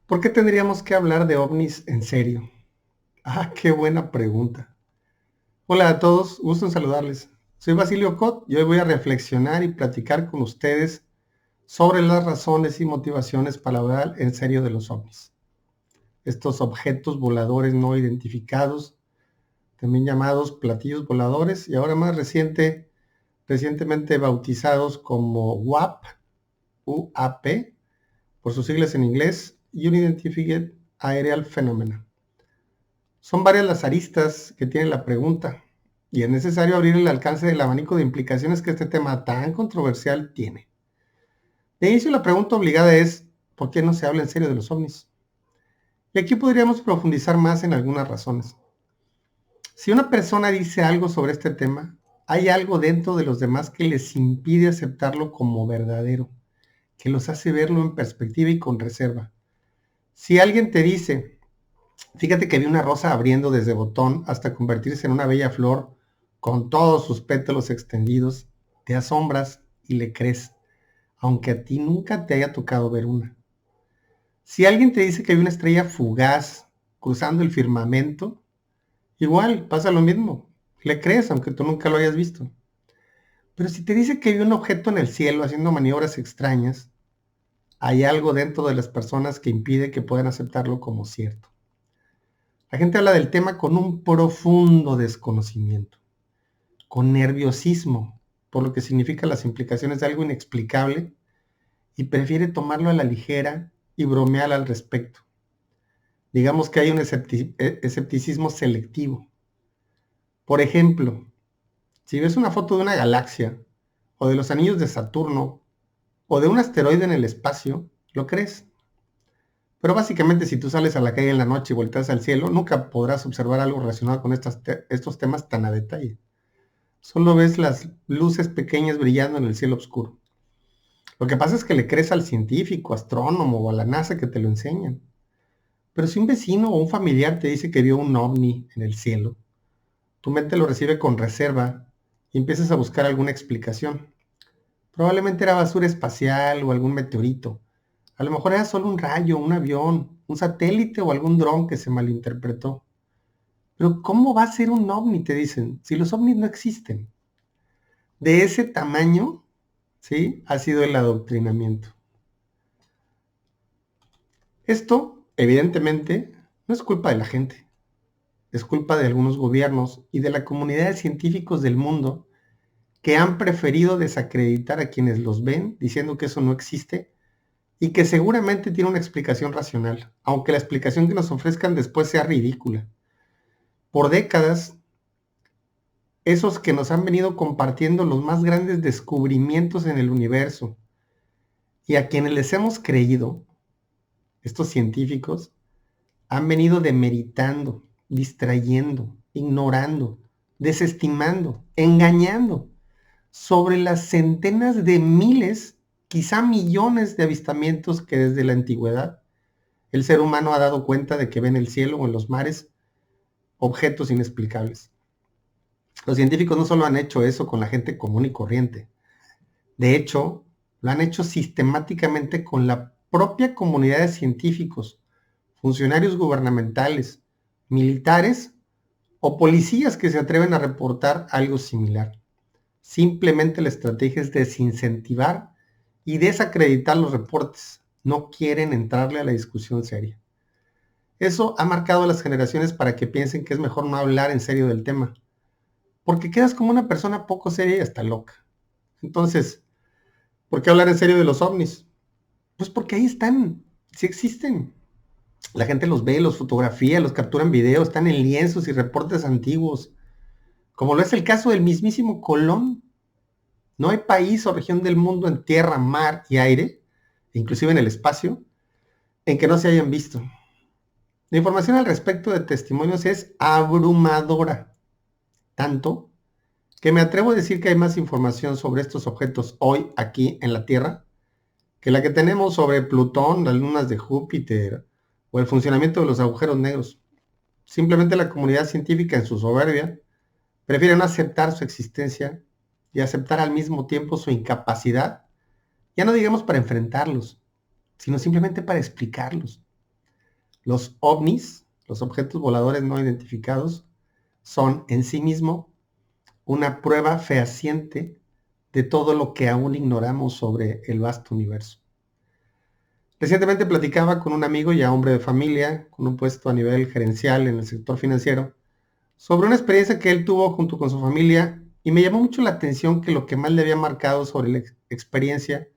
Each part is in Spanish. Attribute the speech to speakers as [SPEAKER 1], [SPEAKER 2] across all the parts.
[SPEAKER 1] ¿Por qué tendríamos que hablar de ovnis en serio? Ah, qué buena pregunta. Hola a todos, gusto en saludarles. Soy Basilio Cot y hoy voy a reflexionar y platicar con ustedes sobre las razones y motivaciones para hablar en serio de los ovnis. Estos objetos voladores no identificados, también llamados platillos voladores y ahora más recientemente bautizados como UAP, UAP, por sus siglas en inglés, Unidentified Aerial Phenomena. Son varias las aristas que tiene la pregunta y es necesario abrir el alcance del abanico de implicaciones que este tema tan controversial tiene. De inicio, la pregunta obligada es, ¿por qué no se habla en serio de los ovnis? Y aquí podríamos profundizar más en algunas razones. Si una persona dice algo sobre este tema, hay algo dentro de los demás que les impide aceptarlo como verdadero, que los hace verlo en perspectiva y con reserva. Si alguien te dice, fíjate que vi una rosa abriendo desde botón hasta convertirse en una bella flor con todos sus pétalos extendidos, te asombras y le crees, aunque a ti nunca te haya tocado ver una. Si alguien te dice que vi una estrella fugaz cruzando el firmamento, igual pasa lo mismo, le crees aunque tú nunca lo hayas visto. Pero si te dice que vi un objeto en el cielo haciendo maniobras extrañas, hay algo dentro de las personas que impide que puedan aceptarlo como cierto. La gente habla del tema con un profundo desconocimiento, con nerviosismo, por lo que significa las implicaciones de algo inexplicable, y prefiere tomarlo a la ligera y bromear al respecto. Digamos que hay un escepticismo selectivo. Por ejemplo, si ves una foto de una galaxia, o de los anillos de Saturno, o de un asteroide en el espacio, lo crees. Pero básicamente si tú sales a la calle en la noche y volteas al cielo, nunca podrás observar algo relacionado con estos temas tan a detalle. Solo ves las luces pequeñas brillando en el cielo oscuro. Lo que pasa es que le crees al científico, astrónomo o a la NASA que te lo enseñan. Pero si un vecino o un familiar te dice que vio un ovni en el cielo, tu mente lo recibe con reserva y empiezas a buscar alguna explicación. Probablemente era basura espacial o algún meteorito. A lo mejor era solo un rayo, un avión, un satélite o algún dron que se malinterpretó. Pero ¿cómo va a ser un ovni? Te dicen, si los ovnis no existen. De ese tamaño, ¿sí? Ha sido el adoctrinamiento. Esto, evidentemente, no es culpa de la gente, es culpa de algunos gobiernos y de la comunidad de científicos del mundo que han preferido desacreditar a quienes los ven diciendo que eso no existe y que seguramente tiene una explicación racional, aunque la explicación que nos ofrezcan después sea ridícula. Por décadas, esos que nos han venido compartiendo los más grandes descubrimientos en el universo y a quienes les hemos creído, estos científicos, han venido demeritando, distrayendo, ignorando, desestimando, engañando sobre las centenas de miles, quizá millones de avistamientos que desde la antigüedad el ser humano ha dado cuenta de que ve en el cielo o en los mares objetos inexplicables. Los científicos no solo han hecho eso con la gente común y corriente, de hecho, lo han hecho sistemáticamente con la propia comunidad de científicos, funcionarios gubernamentales, militares o policías que se atreven a reportar algo similar. Simplemente la estrategia es desincentivar y desacreditar los reportes. No quieren entrarle a la discusión seria. Eso ha marcado a las generaciones para que piensen que es mejor no hablar en serio del tema, porque quedas como una persona poco seria y hasta loca. Entonces, ¿por qué hablar en serio de los ovnis? Pues porque ahí están, sí existen. La gente los ve, los fotografía, los captura en video, están en lienzos y reportes antiguos, como lo es el caso del mismísimo Colón. No hay país o región del mundo en tierra, mar y aire, inclusive en el espacio, en que no se hayan visto. La información al respecto de testimonios es abrumadora, tanto que me atrevo a decir que hay más información sobre estos objetos hoy aquí en la Tierra que la que tenemos sobre Plutón, las lunas de Júpiter o el funcionamiento de los agujeros negros. Simplemente la comunidad científica en su soberbia prefiere no aceptar su existencia y aceptar al mismo tiempo su incapacidad, ya no digamos para enfrentarlos, sino simplemente para explicarlos. Los ovnis, los objetos voladores no identificados, son en sí mismo una prueba fehaciente de todo lo que aún ignoramos sobre el vasto universo. Recientemente platicaba con un amigo ya hombre de familia, con un puesto a nivel gerencial en el sector financiero, sobre una experiencia que él tuvo junto con su familia y me llamó mucho la atención que lo que más le había marcado sobre la experiencia,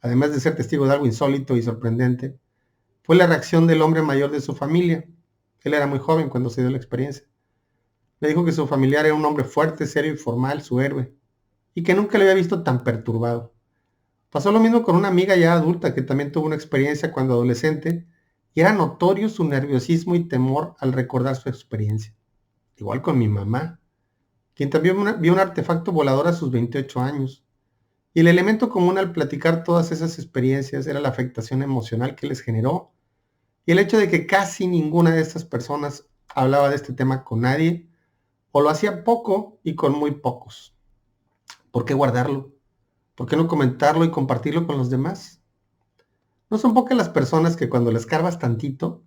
[SPEAKER 1] además de ser testigo de algo insólito y sorprendente, fue la reacción del hombre mayor de su familia. Él era muy joven cuando se dio la experiencia. Le dijo que su familiar era un hombre fuerte, serio y formal, su héroe, y que nunca le había visto tan perturbado. Pasó lo mismo con una amiga ya adulta que también tuvo una experiencia cuando adolescente y era notorio su nerviosismo y temor al recordar su experiencia. Igual con mi mamá, quien también vio un artefacto volador a sus 28 años. Y el elemento común al platicar todas esas experiencias era la afectación emocional que les generó y el hecho de que casi ninguna de estas personas hablaba de este tema con nadie o lo hacía poco y con muy pocos. ¿Por qué guardarlo? ¿Por qué no comentarlo y compartirlo con los demás? No son pocas las personas que cuando les escarbas tantito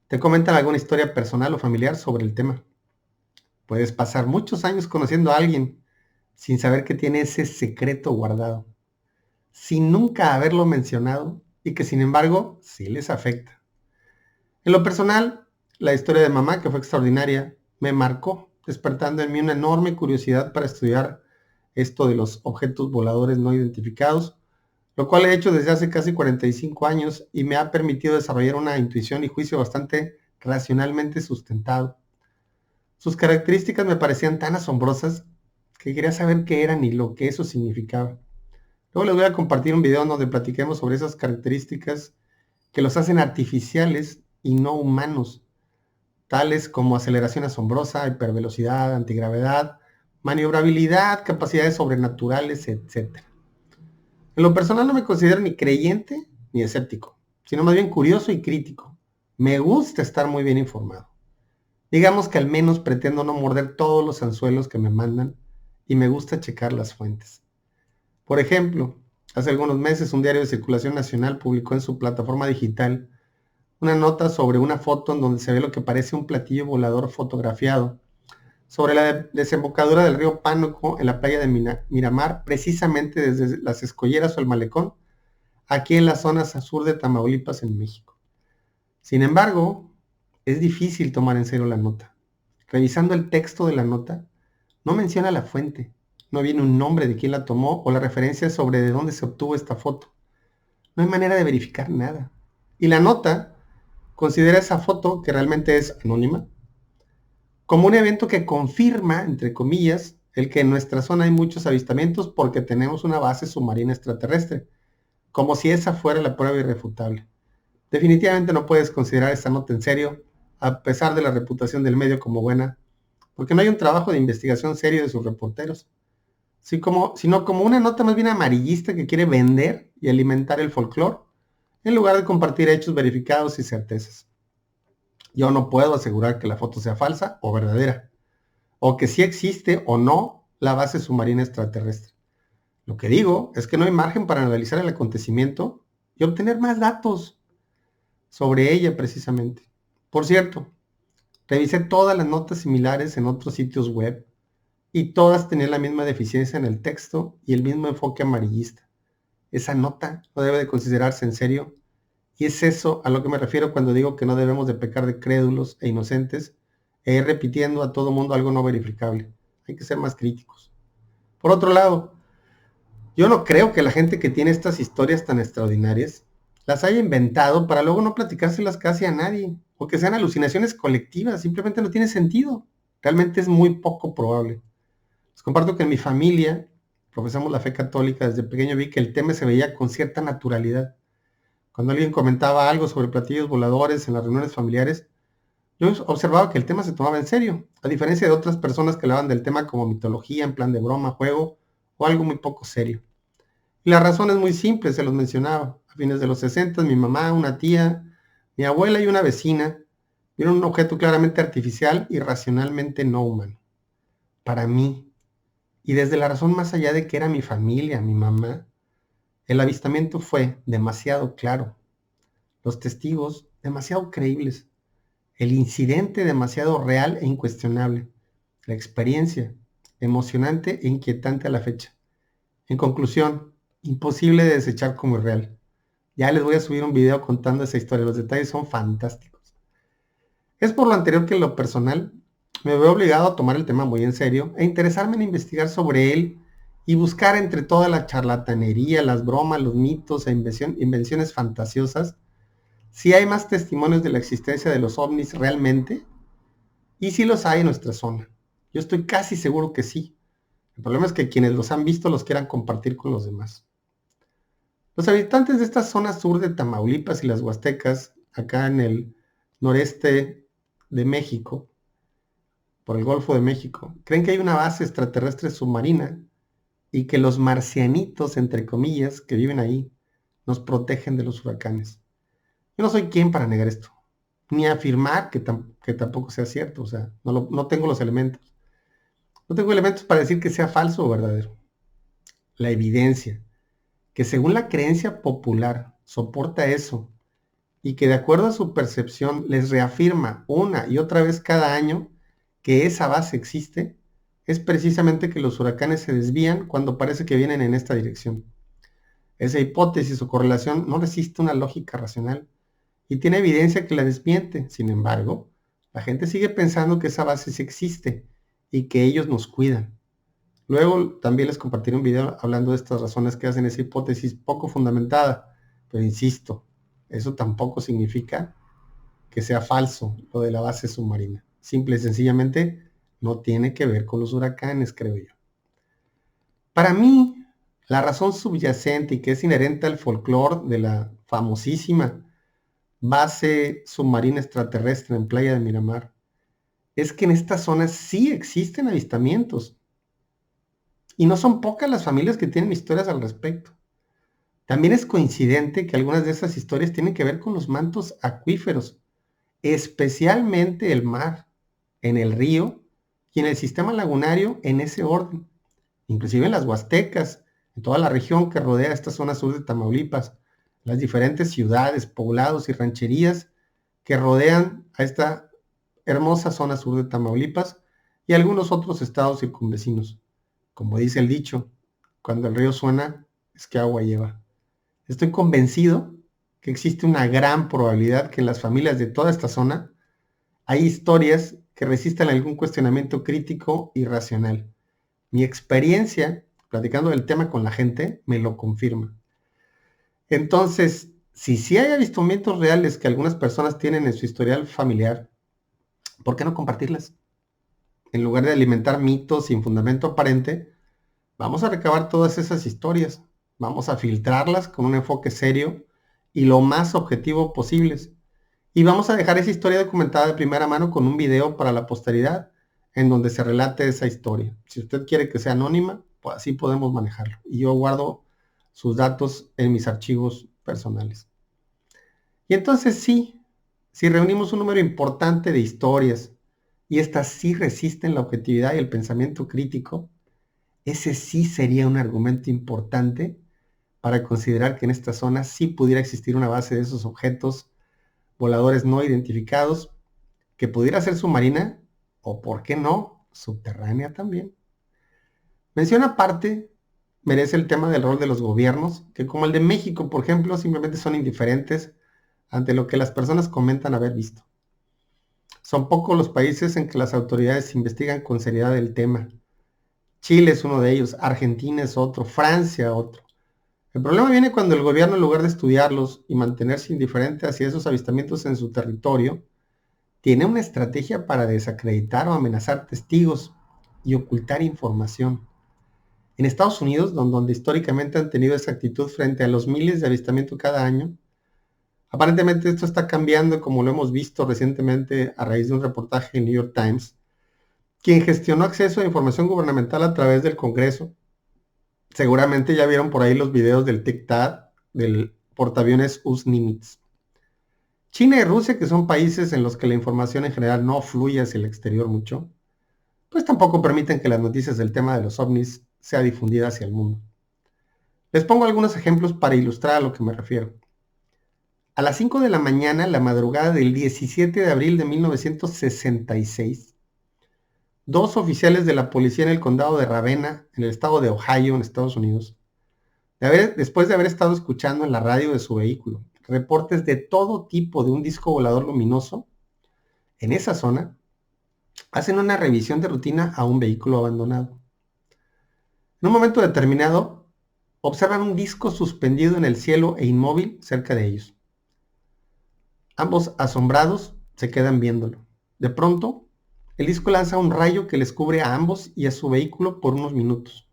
[SPEAKER 1] te comentan alguna historia personal o familiar sobre el tema. Puedes pasar muchos años conociendo a alguien sin saber que tiene ese secreto guardado, sin nunca haberlo mencionado y que sin embargo sí les afecta. En lo personal, la historia de mamá, que fue extraordinaria, me marcó, despertando en mí una enorme curiosidad para estudiar esto de los objetos voladores no identificados, lo cual he hecho desde hace casi 45 años y me ha permitido desarrollar una intuición y juicio bastante racionalmente sustentado. Sus características me parecían tan asombrosas que quería saber qué eran y lo que eso significaba. Luego les voy a compartir un video donde platiquemos sobre esas características que los hacen artificiales y no humanos, tales como aceleración asombrosa, hipervelocidad, antigravedad, maniobrabilidad, capacidades sobrenaturales, etc. En lo personal no me considero ni creyente ni escéptico, sino más bien curioso y crítico. Me gusta estar muy bien informado. Digamos que al menos pretendo no morder todos los anzuelos que me mandan y me gusta checar las fuentes. Por ejemplo, hace algunos meses un diario de circulación nacional publicó en su plataforma digital una nota sobre una foto en donde se ve lo que parece un platillo volador fotografiado sobre la desembocadura del río Pánuco en la playa de Miramar, precisamente desde las Escolleras o el Malecón, aquí en la zona sur de Tamaulipas, en México. Sin embargo, es difícil tomar en serio la nota. Revisando el texto de la nota, no menciona la fuente, no viene un nombre de quién la tomó o la referencia sobre de dónde se obtuvo esta foto. No hay manera de verificar nada. Y la nota considera esa foto, que realmente es anónima, como un evento que confirma, entre comillas, el que en nuestra zona hay muchos avistamientos porque tenemos una base submarina extraterrestre, como si esa fuera la prueba irrefutable. Definitivamente no puedes considerar esta nota en serio, a pesar de la reputación del medio como buena, porque no hay un trabajo de investigación serio de sus reporteros, sino como una nota más bien amarillista que quiere vender y alimentar el folclore, en lugar de compartir hechos verificados y certezas. Yo no puedo asegurar que la foto sea falsa o verdadera, o que sí existe o no la base submarina extraterrestre. Lo que digo es que no hay margen para analizar el acontecimiento y obtener más datos sobre ella precisamente. Por cierto, revisé todas las notas similares en otros sitios web y todas tenían la misma deficiencia en el texto y el mismo enfoque amarillista. Esa nota no debe de considerarse en serio y es eso a lo que me refiero cuando digo que no debemos de pecar de crédulos e inocentes e ir repitiendo a todo mundo algo no verificable. Hay que ser más críticos. Por otro lado, yo no creo que la gente que tiene estas historias tan extraordinarias las haya inventado para luego no platicárselas casi a nadie, o que sean alucinaciones colectivas, simplemente no tiene sentido. Realmente es muy poco probable. Les comparto que en mi familia profesamos la fe católica. Desde pequeño vi que el tema se veía con cierta naturalidad. Cuando alguien comentaba algo sobre platillos voladores en las reuniones familiares, yo observaba que el tema se tomaba en serio, a diferencia de otras personas que hablaban del tema como mitología, en plan de broma, juego o algo muy poco serio. Y la razón es muy simple, se los mencionaba. A fines de los 60, mi mamá, una tía, mi abuela y una vecina vieron un objeto claramente artificial y racionalmente no humano. Para mí, y desde la razón más allá de que era mi familia, mi mamá, el avistamiento fue demasiado claro. Los testigos demasiado creíbles, el incidente demasiado real e incuestionable, la experiencia emocionante e inquietante a la fecha. En conclusión, imposible de desechar como irreal. Ya les voy a subir un video contando esa historia, los detalles son fantásticos. Es por lo anterior que en lo personal me veo obligado a tomar el tema muy en serio e interesarme en investigar sobre él y buscar entre toda la charlatanería, las bromas, los mitos e invenciones fantasiosas si hay más testimonios de la existencia de los ovnis realmente y si los hay en nuestra zona. Yo estoy casi seguro que sí. El problema es que quienes los han visto los quieran compartir con los demás. Los habitantes de esta zona sur de Tamaulipas y las Huastecas, acá en el noreste de México, por el Golfo de México, creen que hay una base extraterrestre submarina y que los marcianitos, entre comillas, que viven ahí, nos protegen de los huracanes. Yo no soy quien para negar esto, ni afirmar que tampoco sea cierto, o sea, no tengo los elementos. No tengo elementos para decir que sea falso o verdadero. La evidencia, que según la creencia popular soporta eso y que de acuerdo a su percepción les reafirma una y otra vez cada año que esa base existe, es precisamente que los huracanes se desvían cuando parece que vienen en esta dirección. Esa hipótesis o correlación no resiste una lógica racional y tiene evidencia que la desmiente. Sin embargo, la gente sigue pensando que esa base sí existe y que ellos nos cuidan. Luego también les compartiré un video hablando de estas razones que hacen esa hipótesis poco fundamentada, pero insisto, eso tampoco significa que sea falso lo de la base submarina. Simple y sencillamente no tiene que ver con los huracanes, creo yo. Para mí, la razón subyacente y que es inherente al folclore de la famosísima base submarina extraterrestre en Playa de Miramar es que en esta zona sí existen avistamientos. Y no son pocas las familias que tienen historias al respecto. También es coincidente que algunas de esas historias tienen que ver con los mantos acuíferos, especialmente el mar, en el río y en el sistema lagunario en ese orden, inclusive en las Huastecas, en toda la región que rodea esta zona sur de Tamaulipas, las diferentes ciudades, poblados y rancherías que rodean a esta hermosa zona sur de Tamaulipas y algunos otros estados circunvecinos. Como dice el dicho, cuando el río suena, es que agua lleva. Estoy convencido que existe una gran probabilidad que en las familias de toda esta zona hay historias que resisten algún cuestionamiento crítico y racional. Mi experiencia, platicando del tema con la gente, me lo confirma. Entonces, si sí hay avistamientos reales que algunas personas tienen en su historial familiar, ¿por qué no compartirlas? En lugar de alimentar mitos sin fundamento aparente, vamos a recabar todas esas historias, vamos a filtrarlas con un enfoque serio y lo más objetivo posibles. Y vamos a dejar esa historia documentada de primera mano con un video para la posteridad en donde se relate esa historia. Si usted quiere que sea anónima, pues así podemos manejarlo. Y yo guardo sus datos en mis archivos personales. Y entonces sí, si reunimos un número importante de historias y estas sí resisten la objetividad y el pensamiento crítico, ese sí sería un argumento importante para considerar que en esta zona sí pudiera existir una base de esos objetos voladores no identificados, que pudiera ser submarina o, por qué no, subterránea también. Mención aparte merece el tema del rol de los gobiernos, que como el de México, por ejemplo, simplemente son indiferentes ante lo que las personas comentan haber visto. Son pocos los países en que las autoridades investigan con seriedad el tema. Chile es uno de ellos, Argentina es otro, Francia otro. El problema viene cuando el gobierno, en lugar de estudiarlos y mantenerse indiferente hacia esos avistamientos en su territorio, tiene una estrategia para desacreditar o amenazar testigos y ocultar información. En Estados Unidos, donde históricamente han tenido esa actitud frente a los miles de avistamientos cada año, aparentemente esto está cambiando, como lo hemos visto recientemente a raíz de un reportaje en New York Times, quien gestionó acceso a información gubernamental a través del Congreso. Seguramente ya vieron por ahí los videos del Tic-Tac, del portaaviones US-Nimitz. China y Rusia, que son países en los que la información en general no fluye hacia el exterior mucho, pues tampoco permiten que las noticias del tema de los ovnis sea difundida hacia el mundo. Les pongo algunos ejemplos para ilustrar a lo que me refiero. A las 5 de la mañana, la madrugada del 17 de abril de 1966, dos oficiales de la policía en el condado de Ravenna, en el estado de Ohio, en Estados Unidos, después de haber estado escuchando en la radio de su vehículo reportes de todo tipo de un disco volador luminoso en esa zona, hacen una revisión de rutina a un vehículo abandonado. En un momento determinado, observan un disco suspendido en el cielo e inmóvil cerca de ellos. Ambos, asombrados, se quedan viéndolo. De pronto, el disco lanza un rayo que les cubre a ambos y a su vehículo por unos minutos.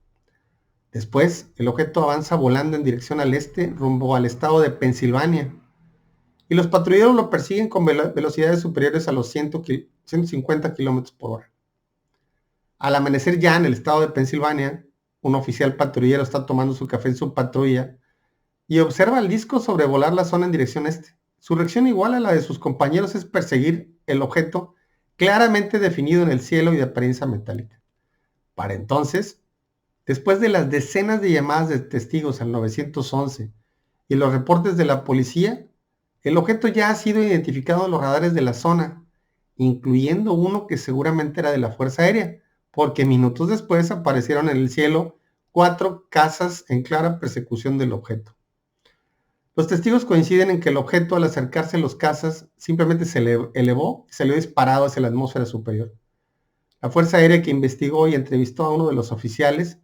[SPEAKER 1] Después, el objeto avanza volando en dirección al este, rumbo al estado de Pensilvania, y los patrulleros lo persiguen con velocidades superiores a los 150 kilómetros por hora. Al amanecer ya en el estado de Pensilvania, un oficial patrullero está tomando su café en su patrulla y observa el disco sobrevolar la zona en dirección este. Su reacción, igual a la de sus compañeros, es perseguir el objeto claramente definido en el cielo y de apariencia metálica. Para entonces, después de las decenas de llamadas de testigos al 911 y los reportes de la policía, el objeto ya ha sido identificado en los radares de la zona, incluyendo uno que seguramente era de la Fuerza Aérea, porque minutos después aparecieron en el cielo 4 cazas en clara persecución del objeto. Los testigos coinciden en que el objeto, al acercarse a los cazas, simplemente se elevó y salió disparado hacia la atmósfera superior. La Fuerza Aérea, que investigó y entrevistó a uno de los oficiales,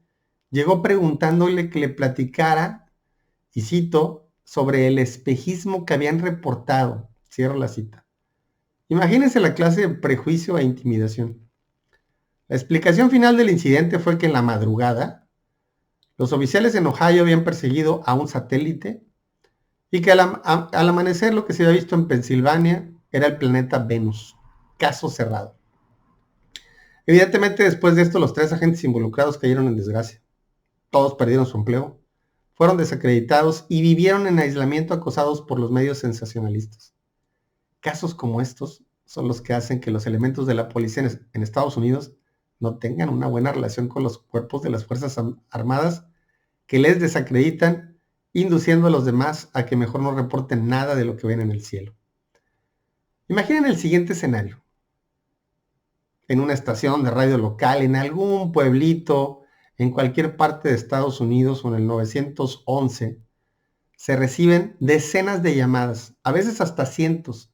[SPEAKER 1] llegó preguntándole que le platicara, y cito, sobre el espejismo que habían reportado. Cierro la cita. Imagínense la clase de prejuicio e intimidación. La explicación final del incidente fue que en la madrugada, los oficiales en Ohio habían perseguido a un satélite y que al amanecer lo que se había visto en Pensilvania era el planeta Venus. Caso cerrado. Evidentemente, después de esto, los 3 agentes involucrados cayeron en desgracia. Todos perdieron su empleo, fueron desacreditados y vivieron en aislamiento acosados por los medios sensacionalistas. Casos como estos son los que hacen que los elementos de la policía en Estados Unidos no tengan una buena relación con los cuerpos de las Fuerzas Armadas, que les desacreditan, induciendo a los demás a que mejor no reporten nada de lo que ven en el cielo. Imaginen el siguiente escenario. En una estación de radio local, en algún pueblito, en cualquier parte de Estados Unidos o en el 911, se reciben decenas de llamadas, a veces hasta cientos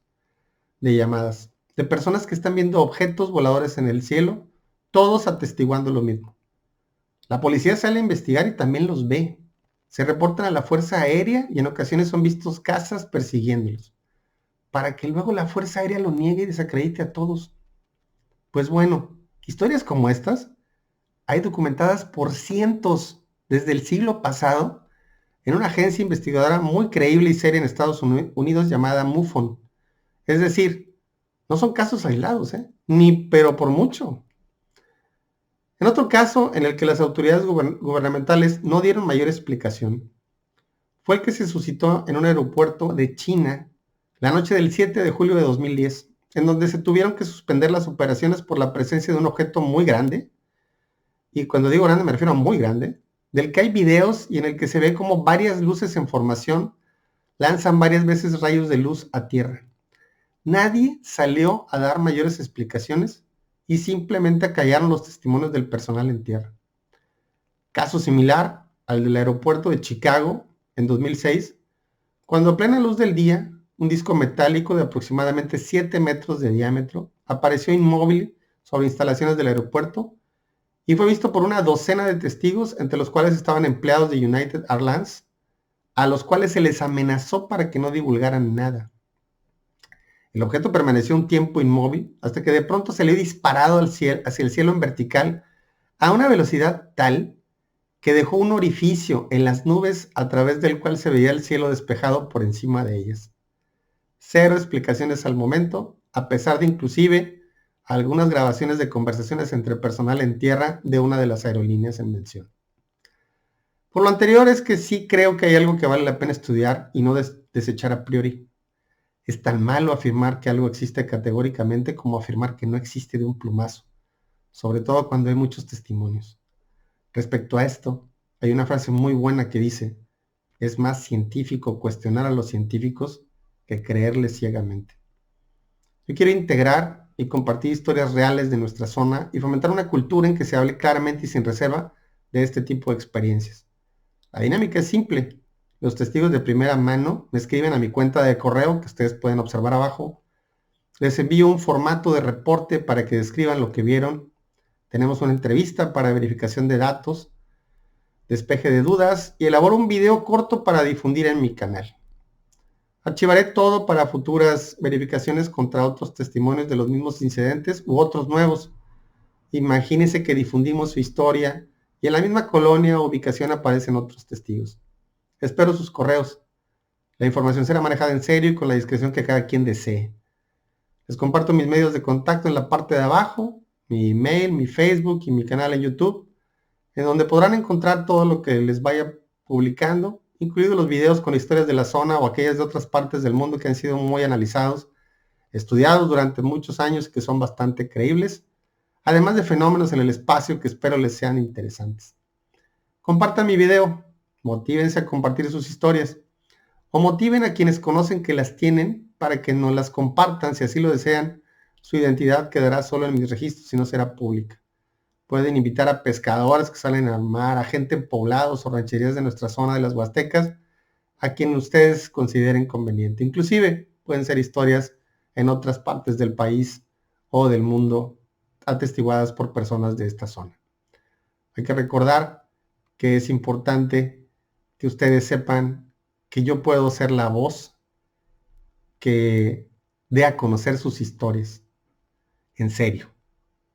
[SPEAKER 1] de llamadas, de personas que están viendo objetos voladores en el cielo, todos atestiguando lo mismo. La policía sale a investigar y también los ve. Se reportan a la Fuerza Aérea y en ocasiones son vistos cazas persiguiéndolos, para que luego la Fuerza Aérea lo niegue y desacredite a todos. Pues bueno, historias como estas hay documentadas por cientos desde el siglo pasado en una agencia investigadora muy creíble y seria en Estados Unidos llamada MUFON. Es decir, no son casos aislados, ni pero por mucho. En otro caso, en el que las autoridades gubernamentales no dieron mayor explicación, fue el que se suscitó en un aeropuerto de China la noche del 7 de julio de 2010, en donde se tuvieron que suspender las operaciones por la presencia de un objeto muy grande, y cuando digo grande me refiero a muy grande, del que hay videos y en el que se ve como varias luces en formación lanzan varias veces rayos de luz a tierra. Nadie salió a dar mayores explicaciones y simplemente acallaron los testimonios del personal en tierra. Caso similar al del aeropuerto de Chicago en 2006, cuando a plena luz del día, un disco metálico de aproximadamente 7 metros de diámetro apareció inmóvil sobre instalaciones del aeropuerto y fue visto por una docena de testigos, entre los cuales estaban empleados de United Airlines, a los cuales se les amenazó para que no divulgaran nada. El objeto permaneció un tiempo inmóvil hasta que de pronto se le dio disparado hacia el cielo en vertical a una velocidad tal que dejó un orificio en las nubes a través del cual se veía el cielo despejado por encima de ellas. Cero explicaciones al momento, a pesar de inclusive algunas grabaciones de conversaciones entre personal en tierra de una de las aerolíneas en mención. Por lo anterior es que sí creo que hay algo que vale la pena estudiar y no desechar a priori. Es tan malo afirmar que algo existe categóricamente como afirmar que no existe de un plumazo, sobre todo cuando hay muchos testimonios. Respecto a esto, hay una frase muy buena que dice: es más científico cuestionar a los científicos que creerle ciegamente. Yo quiero integrar y compartir historias reales de nuestra zona y fomentar una cultura en que se hable claramente y sin reserva de este tipo de experiencias. La dinámica es simple. Los testigos de primera mano me escriben a mi cuenta de correo, que ustedes pueden observar abajo. Les envío un formato de reporte para que describan lo que vieron. Tenemos una entrevista para verificación de datos, despeje de dudas y elaboro un video corto para difundir en mi canal. Archivaré todo para futuras verificaciones contra otros testimonios de los mismos incidentes u otros nuevos. Imagínense que difundimos su historia y en la misma colonia o ubicación aparecen otros testigos. Espero sus correos. La información será manejada en serio y con la discreción que cada quien desee. Les comparto mis medios de contacto en la parte de abajo, mi email, mi Facebook y mi canal en YouTube, en donde podrán encontrar todo lo que les vaya publicando, incluidos los videos con historias de la zona o aquellas de otras partes del mundo que han sido muy analizados, estudiados durante muchos años y que son bastante creíbles, además de fenómenos en el espacio que espero les sean interesantes. Compartan mi video, motívense a compartir sus historias, o motiven a quienes conocen que las tienen para que nos las compartan si así lo desean. Su identidad quedará solo en mis registros y no será pública. Pueden invitar a pescadores que salen al mar, a gente en poblados o rancherías de nuestra zona de las Huastecas, a quien ustedes consideren conveniente. Inclusive pueden ser historias en otras partes del país o del mundo atestiguadas por personas de esta zona. Hay que recordar que es importante que ustedes sepan que yo puedo ser la voz que dé a conocer sus historias. En serio.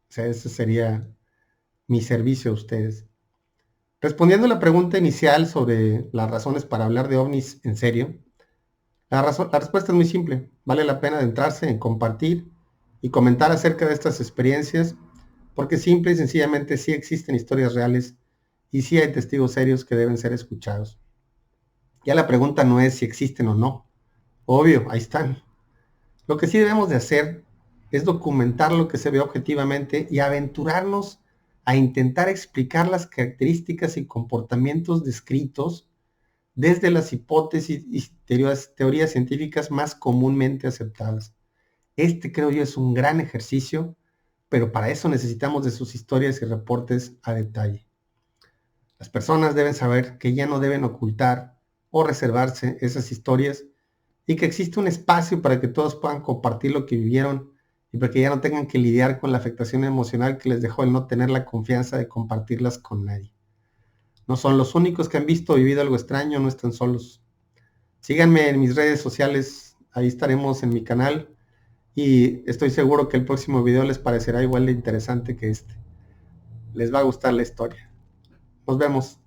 [SPEAKER 1] O sea, ese sería mi servicio a ustedes. Respondiendo a la pregunta inicial sobre las razones para hablar de ovnis en serio, la respuesta es muy simple. Vale la pena adentrarse en compartir y comentar acerca de estas experiencias, porque simple y sencillamente sí existen historias reales y sí hay testigos serios que deben ser escuchados. Ya la pregunta no es si existen o no. Obvio, ahí están. Lo que sí debemos de hacer es documentar lo que se ve objetivamente y aventurarnos a intentar explicar las características y comportamientos descritos desde las hipótesis y teorías científicas más comúnmente aceptadas. Este, creo yo, es un gran ejercicio, pero para eso necesitamos de sus historias y reportes a detalle. Las personas deben saber que ya no deben ocultar o reservarse esas historias y que existe un espacio para que todos puedan compartir lo que vivieron y para que ya no tengan que lidiar con la afectación emocional que les dejó el no tener la confianza de compartirlas con nadie. No son los únicos que han visto o vivido algo extraño, no están solos. Síganme en mis redes sociales, ahí estaremos en mi canal y estoy seguro que el próximo video les parecerá igual de interesante que este. Les va a gustar la historia. Nos vemos.